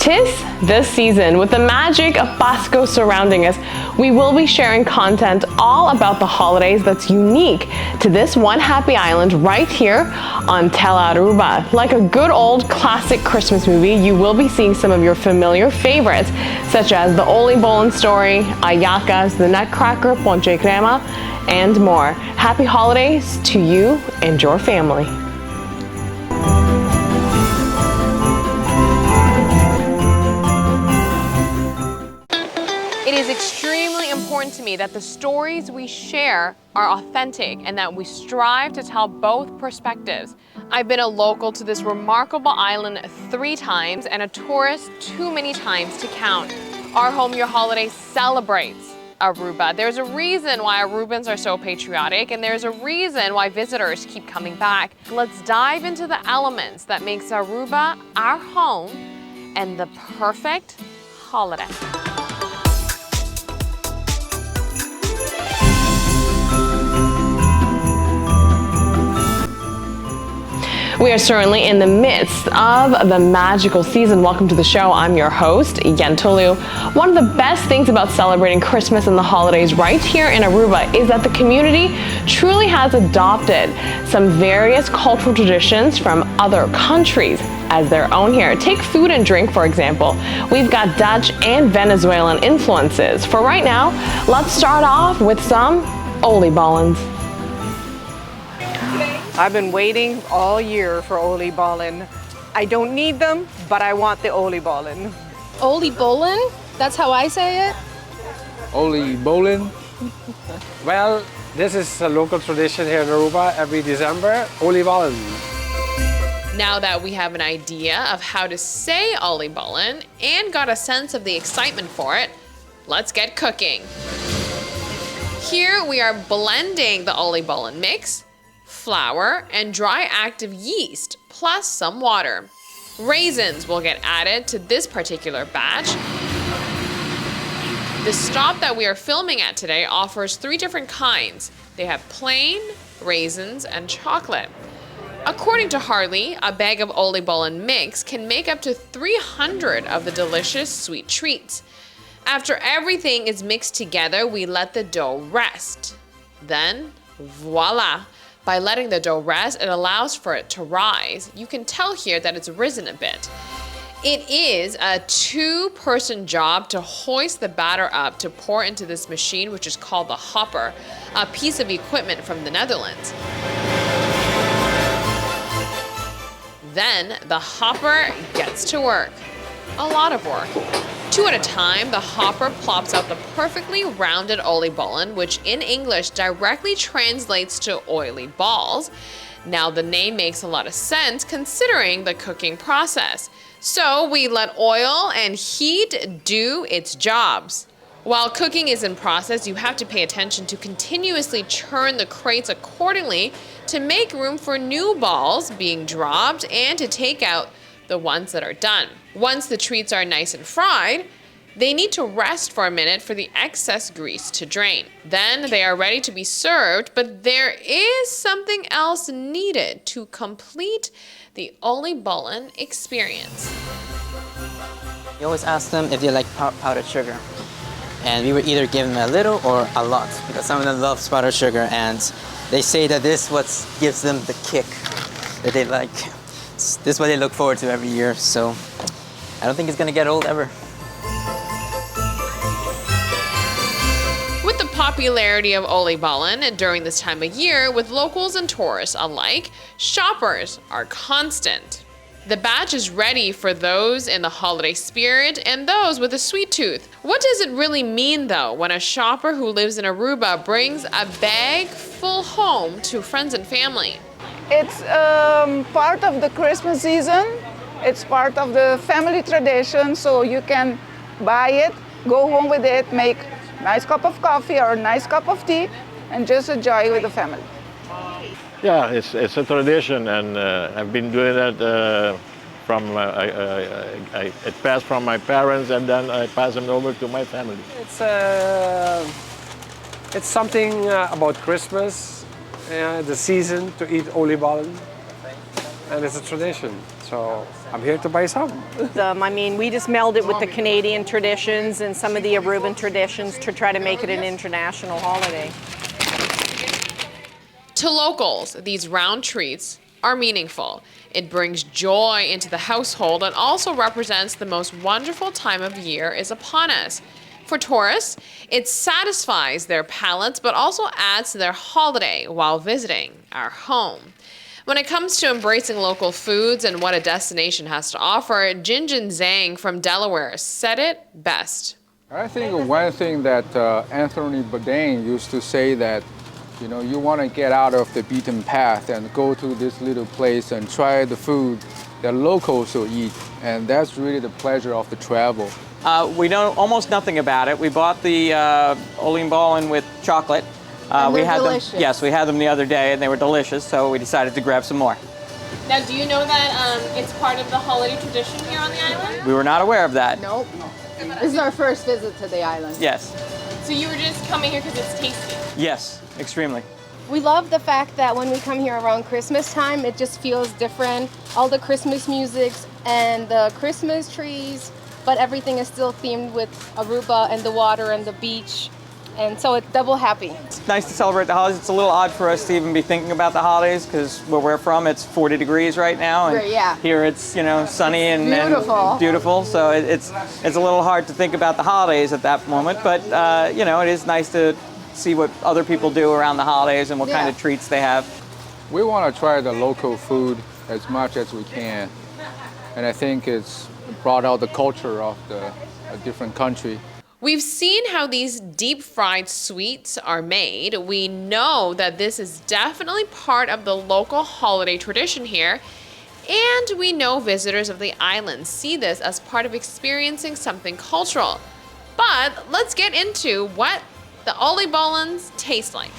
'Tis this season. With the magic of Pasko surrounding us, we will be sharing content all about the holidays that's unique to this one happy island right here on Tela Aruba. Like a good old classic Christmas movie, you will be seeing some of your familiar favorites, such as the Oli Bolin story, Ayacas, the Nutcracker, Ponche Crema, and more. Happy holidays to you and your family. It is extremely important to me that the stories we share are authentic and that we strive to tell both perspectives. I've been a local to this remarkable island 3 times and a tourist too many times to count. Our Home Your Holiday celebrates Aruba. There's a reason why Arubans are so patriotic, and there's a reason why visitors keep coming back. Let's dive into the elements that makes Aruba our home and the perfect holiday. We are certainly in the midst of the magical season. Welcome to the show. I'm your host, Yen Tolu. One of the best things about celebrating Christmas and the holidays right here in Aruba is that the community truly has adopted some various cultural traditions from other countries as their own here. Take food and drink, for example. We've got Dutch and Venezuelan influences. For right now, let's start off with some Oli Bolins. I've been waiting all year for Oli Bolin. I don't need them, but I want the Oli Bolin. Oli Bolin? That's how I say it? Oli Bolin. Well, this is a local tradition here in Aruba every December. Oli Bolin. Now that we have an idea of how to say Oli Bolin and got a sense of the excitement for it, let's get cooking. Here we are blending the Oli Bolin mix, flour, and dry active yeast, plus some water. Raisins will get added to this particular batch. The stop that we are filming at today offers 3 different kinds. They have plain, raisins, and chocolate. According to Harley, a bag of Oli Bolin mix can make up to 300 of the delicious sweet treats. After everything is mixed together, we let the dough rest. Then, voila! By letting the dough rest, it allows for it to rise. You can tell here that it's risen a bit. It is a 2-person job to hoist the batter up to pour into this machine, which is called the hopper, a piece of equipment from the Netherlands. Then the hopper gets to work. A lot of work. 2 at a time, the hopper plops out the perfectly rounded Oli Bolin, which in English directly translates to oily balls. Now the name makes a lot of sense considering the cooking process. So we let oil and heat do its jobs. While cooking is in process, you have to pay attention to continuously churn the crates accordingly to make room for new balls being dropped and to take out the ones that are done. Once the treats are nice and fried, they need to rest for a minute for the excess grease to drain. Then they are ready to be served, but there is something else needed to complete the Oli Bolin experience. We always ask them if they like powdered sugar. And we would either give them a little or a lot, because some of them love powdered sugar, and they say that this is what gives them the kick that they like. This is what they look forward to every year, so I don't think it's gonna get old ever. With the popularity of Oli Bolin during this time of year, with locals and tourists alike, shoppers are constant. The batch is ready for those in the holiday spirit and those with a sweet tooth. What does it really mean, though, when a shopper who lives in Aruba brings a bag full home to friends and family? It's part of the Christmas season. It's part of the family tradition, so you can buy it, go home with it, make a nice cup of coffee or a nice cup of tea, and just enjoy with the family. Yeah, it's a tradition, and I've been doing that from it passed from my parents, and then I passed it over to my family. It's something about Christmas, the season to eat Oli Bolin. and it's a tradition. So I'm here to buy some. I mean, we just meld it with the Canadian traditions and some of the Aruban traditions to try to make it an international holiday. To locals, these round treats are meaningful. It brings joy into the household and also represents the most wonderful time of year is upon us. For tourists, it satisfies their palates but also adds to their holiday while visiting our home. When it comes to embracing local foods and what a destination has to offer, Jinjin Zhang from Delaware said it best. I think one thing that Anthony Bourdain used to say that, you know, you want to get out of the beaten path and go to this little place and try the food that locals will eat. And that's really the pleasure of the travel. We know almost nothing about it. We bought the Oling Ballin with chocolate. And we they're had delicious. them. Yes, we had them the other day, and they were delicious. So we decided to grab some more. Now, do you know that it's part of the holiday tradition here on the island? We were not aware of that. Nope. This is our first visit to the island. Yes. So you were just coming here because it's tasty? Yes, extremely. We love the fact that when we come here around Christmas time, it just feels different. All the Christmas musics and the Christmas trees, but everything is still themed with Aruba and the water and the beach. And so it's double happy. It's nice to celebrate the holidays. It's a little odd for us to even be thinking about the holidays because where we're from, it's 40 degrees right now, and Right, yeah. here it's sunny and Beautiful. and beautiful. So it's a little hard to think about the holidays at that moment. But it is nice to see what other people do around the holidays and what kind of treats they have. We want to try the local food as much as we can. And I think it's brought out the culture of a different country. We've seen how these deep fried sweets are made. We know that this is definitely part of the local holiday tradition here. And we know visitors of the island see this as part of experiencing something cultural. But let's get into what the Oli Bollins taste like.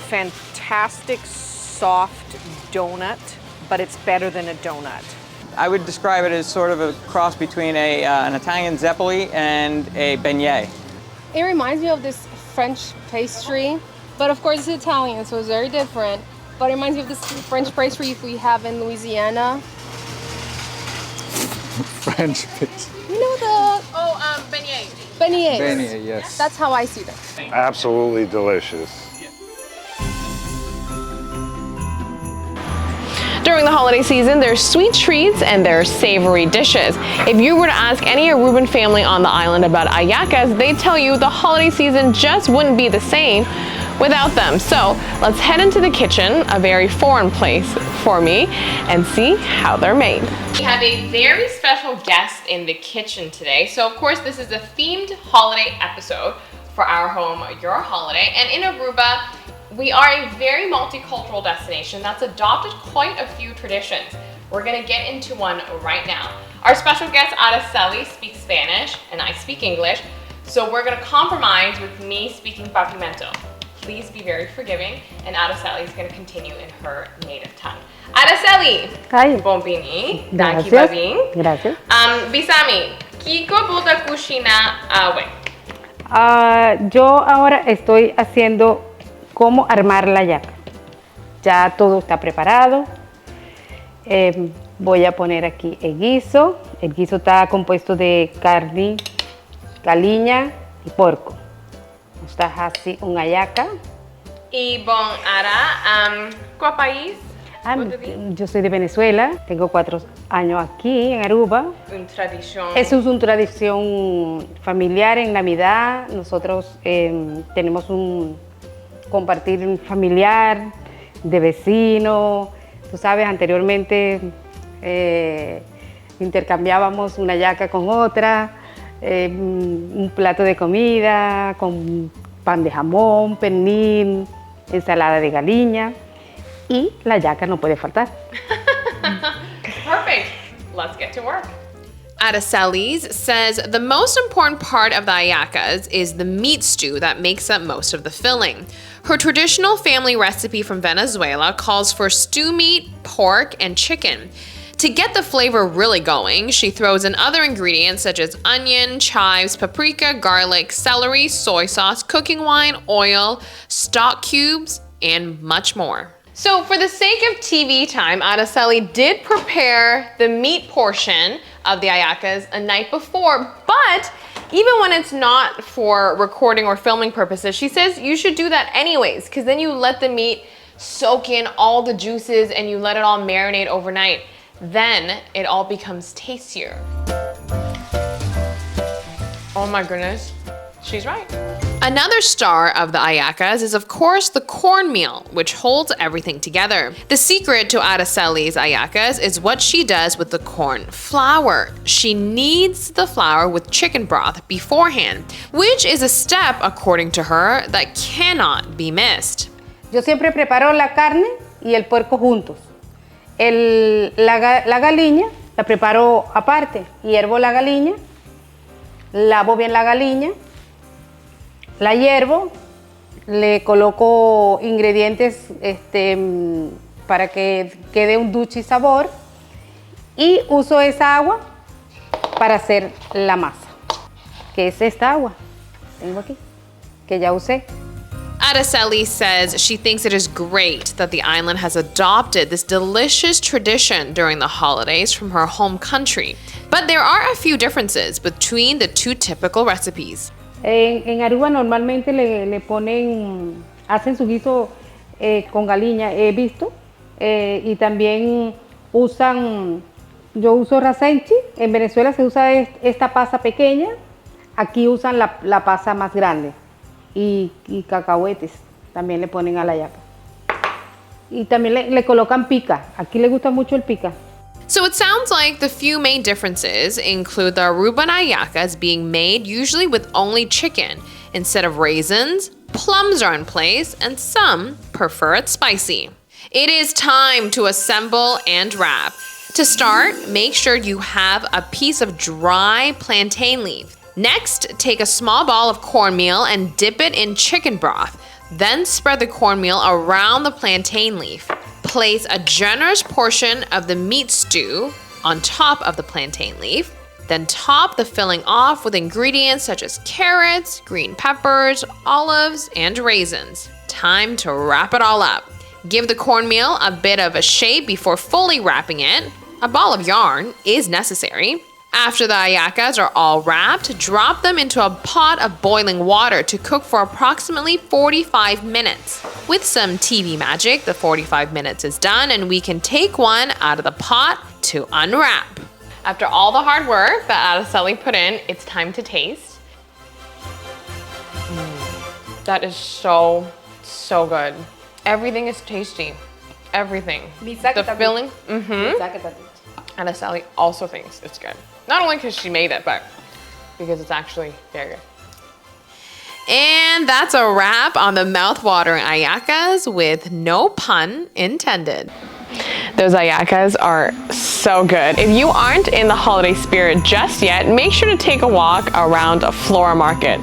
Fantastic, soft donut, but it's better than a donut. I would describe it as sort of a cross between an Italian zeppoli and a beignet. It reminds me of this French pastry, but of course it's Italian, so it's very different. But it reminds me of this French pastry we have in Louisiana. French fish. You know the Beignet. beignets? Beignet, yes. That's how I see them. Absolutely delicious. During the holiday season, there's sweet treats and there's savory dishes. If you were to ask any Aruban family on the island about hallacas, they'd tell you the holiday season just wouldn't be the same without them. So let's head into the kitchen, a very foreign place for me, and see how they're made. We have a very special guest in the kitchen today. So of course, this is a themed holiday episode for our home, Your Holiday. And in Aruba, we are a very multicultural destination that's adopted quite a few traditions. We're gonna get into one right now. Our special guest, Araceli, speaks Spanish and I speak English, so we're gonna compromise with me speaking Papimento. Please be very forgiving, and Araceli is gonna continue in her native tongue. Araceli! Hi. Bom bini. Gracias. Daqui babin. Gracias. Bisami, Kiko buta kushina awe. Yo ahora estoy haciendo cómo armar la hallaca. Ya todo está preparado. Voy a poner aquí el guiso. El guiso está compuesto de carne, caliña y porco. Está así una hallaca. Y bon ara, ¿cuál país? Yo soy de Venezuela, tengo 4 años aquí en Aruba. Una tradición. Eso es una tradición familiar en Navidad. Nosotros tenemos un compartir familiar, de vecinos. Tú sabes, anteriormente intercambiábamos una hallaca con otra, un plato de comida con pan de jamón, pernil, ensalada de galiña y la hallaca no puede faltar. Perfect. Let's get to work. Araceli's says the most important part of the hallacas is the meat stew that makes up most of the filling. Her traditional family recipe from Venezuela calls for stew meat, pork, and chicken. To get the flavor really going, she throws in other ingredients such as onion, chives, paprika, garlic, celery, soy sauce, cooking wine, oil, stock cubes, and much more. So for the sake of TV time, Araceli did prepare the meat portion of the hallacas a night before, but even when it's not for recording or filming purposes, she says you should do that anyways, because then you let the meat soak in all the juices and you let it all marinate overnight. Then it all becomes tastier. Oh my goodness, she's right. Another star of the hallacas is of course the cornmeal, which holds everything together. The secret to Araceli's hallacas is what she does with the corn flour. She kneads the flour with chicken broth beforehand, which is a step, according to her, that cannot be missed. Yo siempre preparo la carne y el puerco juntos. La galiña la preparo aparte. Hiervo la galiña, lavo bien la galiña, la hiervo, le coloco ingredientes para que quede un dulce sabor y uso esa agua para hacer la masa, que es esta agua, tengo aquí, que ya usé. Araceli says she thinks it is great that the island has adopted this delicious tradition during the holidays from her home country. But there are a few differences between the two typical recipes. En Aruba normalmente le ponen, hacen su guiso con galiña, he visto, y también usan, yo uso rasenchi, en Venezuela se usa esta pasa pequeña, aquí usan la pasa más grande. Y cacahuetes también le ponen a la hallaca. Y también le colocan pica. Aquí le gusta mucho el pica. So it sounds like the few main differences include the Aruban hallacas being made usually with only chicken. Instead of raisins, plums are in place, and some prefer it spicy. It is time to assemble and wrap. To start, make sure you have a piece of dry plantain leaf. Next, take a small ball of cornmeal and dip it in chicken broth. Then spread the cornmeal around the plantain leaf. Place a generous portion of the meat stew on top of the plantain leaf. Then top the filling off with ingredients such as carrots, green peppers, olives, and raisins. Time to wrap it all up. Give the cornmeal a bit of a shape before fully wrapping it. A ball of yarn is necessary. After the hallacas are all wrapped, drop them into a pot of boiling water to cook for approximately 45 minutes. With some TV magic, the 45 minutes is done and we can take one out of the pot to unwrap. After all the hard work that Araceli put in, it's time to taste. That is so good. Everything is tasty. Everything. The filling. Araceli also thinks it's good. Not only because she made it, but because it's actually very good. And that's a wrap on the mouth-watering hallacas with no pun intended. Those hallacas are so good. If you aren't in the holiday spirit just yet, make sure to take a walk around a Flora Market,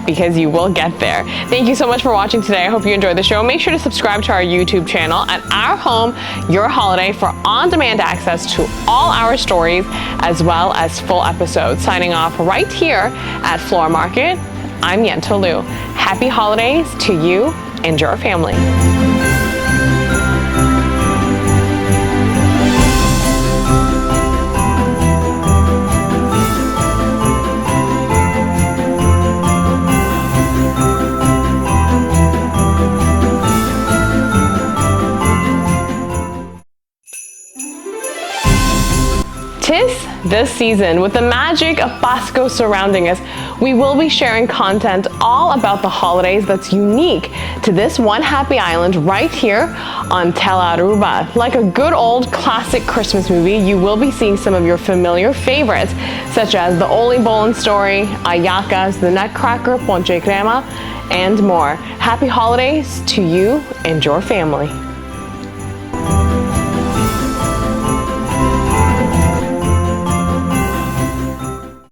because you will get there. Thank you so much for watching today. I hope you enjoyed the show. Make sure to subscribe to our YouTube channel at Our Home, Your Holiday for on-demand access to all our stories as well as full episodes. Signing off right here at Flora Market, I'm Yenta Liu. Happy holidays to you and your family. This season, with the magic of Pasko surrounding us, we will be sharing content all about the holidays that's unique to this one happy island right here on Tela Aruba. Like a good old classic Christmas movie, you will be seeing some of your familiar favorites, such as the Oli Bolin story, hallacas, the Nutcracker, Ponche Crema, and more. Happy holidays to you and your family.